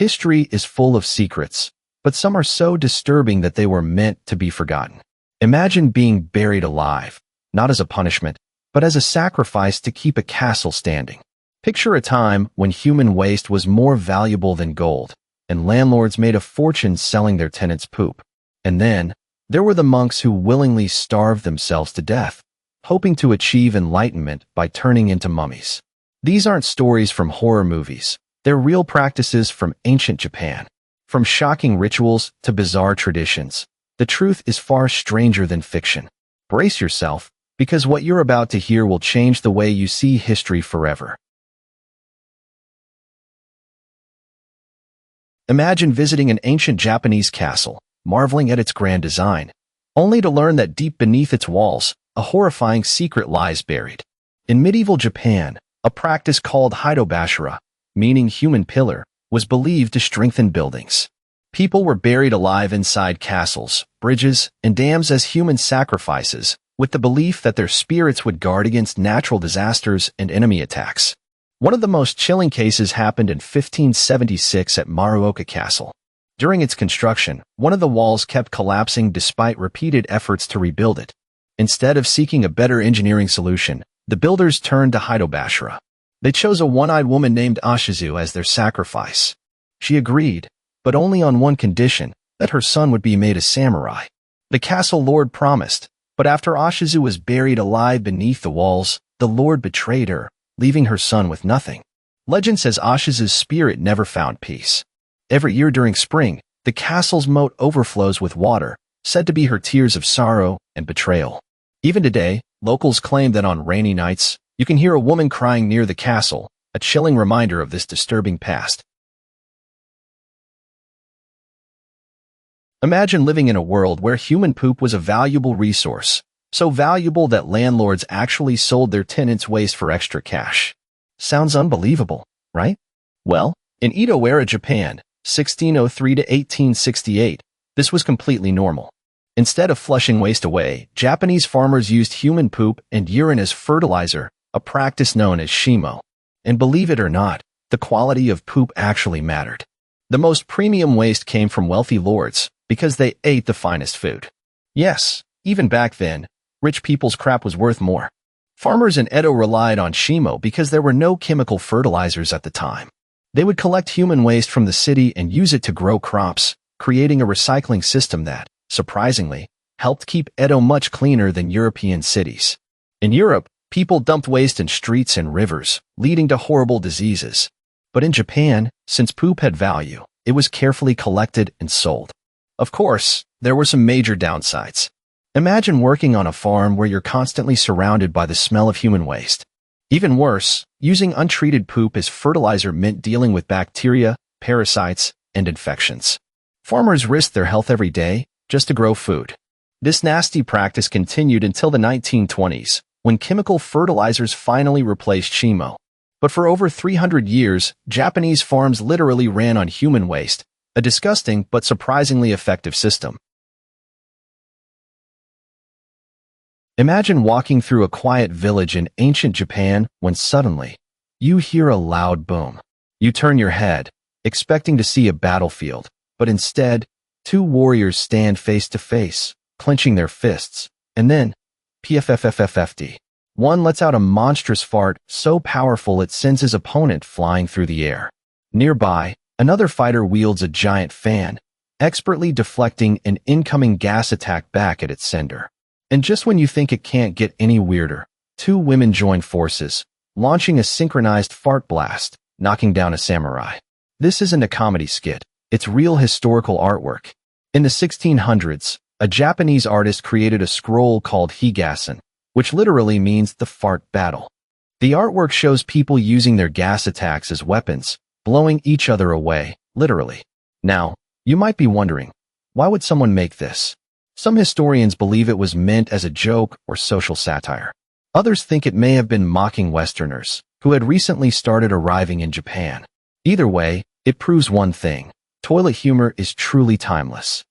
History is full of secrets, but some are so disturbing that they were meant to be forgotten. Imagine being buried alive, not as a punishment, but as a sacrifice to keep a castle standing. Picture a time when human waste was more valuable than gold, and landlords made a fortune selling their tenants' poop. And then, there were the monks who willingly starved themselves to death, hoping to achieve enlightenment by turning into mummies. These aren't stories from horror movies. They're real practices from ancient Japan. From shocking rituals to bizarre traditions, the truth is far stranger than fiction. Brace yourself, because what you're about to hear will change the way you see history forever. Imagine visiting an ancient Japanese castle, marveling at its grand design, only to learn that deep beneath its walls, a horrifying secret lies buried. In medieval Japan, a practice called hidobashira, meaning human pillar, was believed to strengthen buildings. People were buried alive inside castles, bridges, and dams as human sacrifices, with the belief that their spirits would guard against natural disasters and enemy attacks. One of the most chilling cases happened in 1576 at Maruoka Castle. During its construction, one of the walls kept collapsing despite repeated efforts to rebuild it. Instead of seeking a better engineering solution, the builders turned to hidobashira. They chose a one-eyed woman named Ashizu as their sacrifice. She agreed, but only on one condition, that her son would be made a samurai. The castle lord promised, but after Ashizu was buried alive beneath the walls, the lord betrayed her, leaving her son with nothing. Legend says Ashizu's spirit never found peace. Every year during spring, the castle's moat overflows with water, said to be her tears of sorrow and betrayal. Even today, locals claim that on rainy nights, you can hear a woman crying near the castle, a chilling reminder of this disturbing past. Imagine living in a world where human poop was a valuable resource, so valuable that landlords actually sold their tenants' waste for extra cash. Sounds unbelievable, right? Well, in Edo-era Japan, 1603 to 1868, this was completely normal. Instead of flushing waste away, Japanese farmers used human poop and urine as fertilizer, a practice known as shimo. And believe it or not, the quality of poop actually mattered. The most premium waste came from wealthy lords, because they ate the finest food. Yes, even back then, rich people's crap was worth more. Farmers in Edo relied on shimo because there were no chemical fertilizers at the time. They would collect human waste from the city and use it to grow crops, creating a recycling system that, surprisingly, helped keep Edo much cleaner than European cities. In Europe, people dumped waste in streets and rivers, leading to horrible diseases. But in Japan, since poop had value, it was carefully collected and sold. Of course, there were some major downsides. Imagine working on a farm where you're constantly surrounded by the smell of human waste. Even worse, using untreated poop as fertilizer meant dealing with bacteria, parasites, and infections. Farmers risked their health every day just to grow food. This nasty practice continued until the 1920s, when chemical fertilizers finally replaced shimo. But for over 300 years, Japanese farms literally ran on human waste, a disgusting but surprisingly effective system. Imagine walking through a quiet village in ancient Japan when suddenly, you hear a loud boom. You turn your head, expecting to see a battlefield, but instead, two warriors stand face to face, clenching their fists, and then, PFFFFFD. One lets out a monstrous fart so powerful it sends his opponent flying through the air. Nearby, another fighter wields a giant fan, expertly deflecting an incoming gas attack back at its sender. And just when you think it can't get any weirder, two women join forces, launching a synchronized fart blast, knocking down a samurai. This isn't a comedy skit, it's real historical artwork. In the 1600s, a Japanese artist created a scroll called higasen, which literally means the fart battle. The artwork shows people using their gas attacks as weapons, blowing each other away, literally. Now, you might be wondering, why would someone make this? Some historians believe it was meant as a joke or social satire. Others think it may have been mocking Westerners, who had recently started arriving in Japan. Either way, it proves one thing: toilet humor is truly timeless.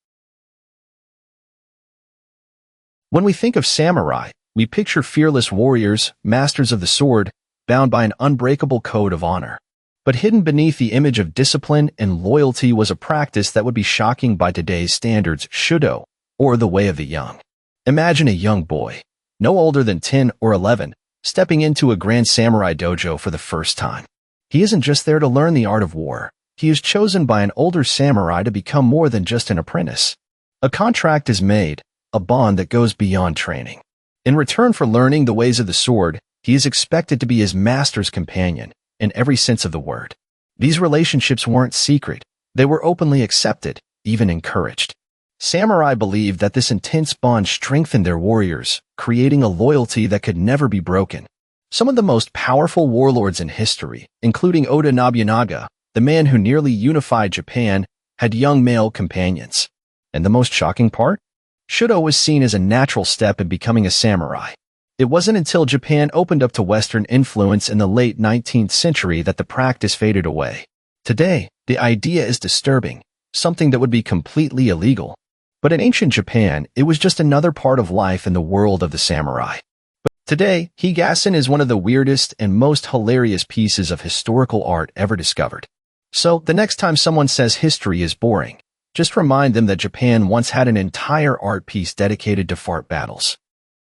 When we think of samurai, we picture fearless warriors, masters of the sword, bound by an unbreakable code of honor. But hidden beneath the image of discipline and loyalty was a practice that would be shocking by today's standards: Shudo, or the way of the young. Imagine a young boy, no older than 10 or 11, stepping into a Grand Samurai dojo for the first time. He isn't just there to learn the art of war. He is chosen by an older samurai to become more than just an apprentice. A contract is made, a bond that goes beyond training. In return for learning the ways of the sword, he is expected to be his master's companion, in every sense of the word. These relationships weren't secret. They were openly accepted, even encouraged. Samurai believed that this intense bond strengthened their warriors, creating a loyalty that could never be broken. Some of the most powerful warlords in history, including Oda Nobunaga, the man who nearly unified Japan, had young male companions. And the most shocking part? Shudo was seen as a natural step in becoming a samurai. It wasn't until Japan opened up to Western influence in the late 19th century that the practice faded away. Today, the idea is disturbing, something that would be completely illegal. But in ancient Japan, it was just another part of life in the world of the samurai. But today, Higassen is one of the weirdest and most hilarious pieces of historical art ever discovered. So, the next time someone says history is boring, just remind them that Japan once had an entire art piece dedicated to fart battles.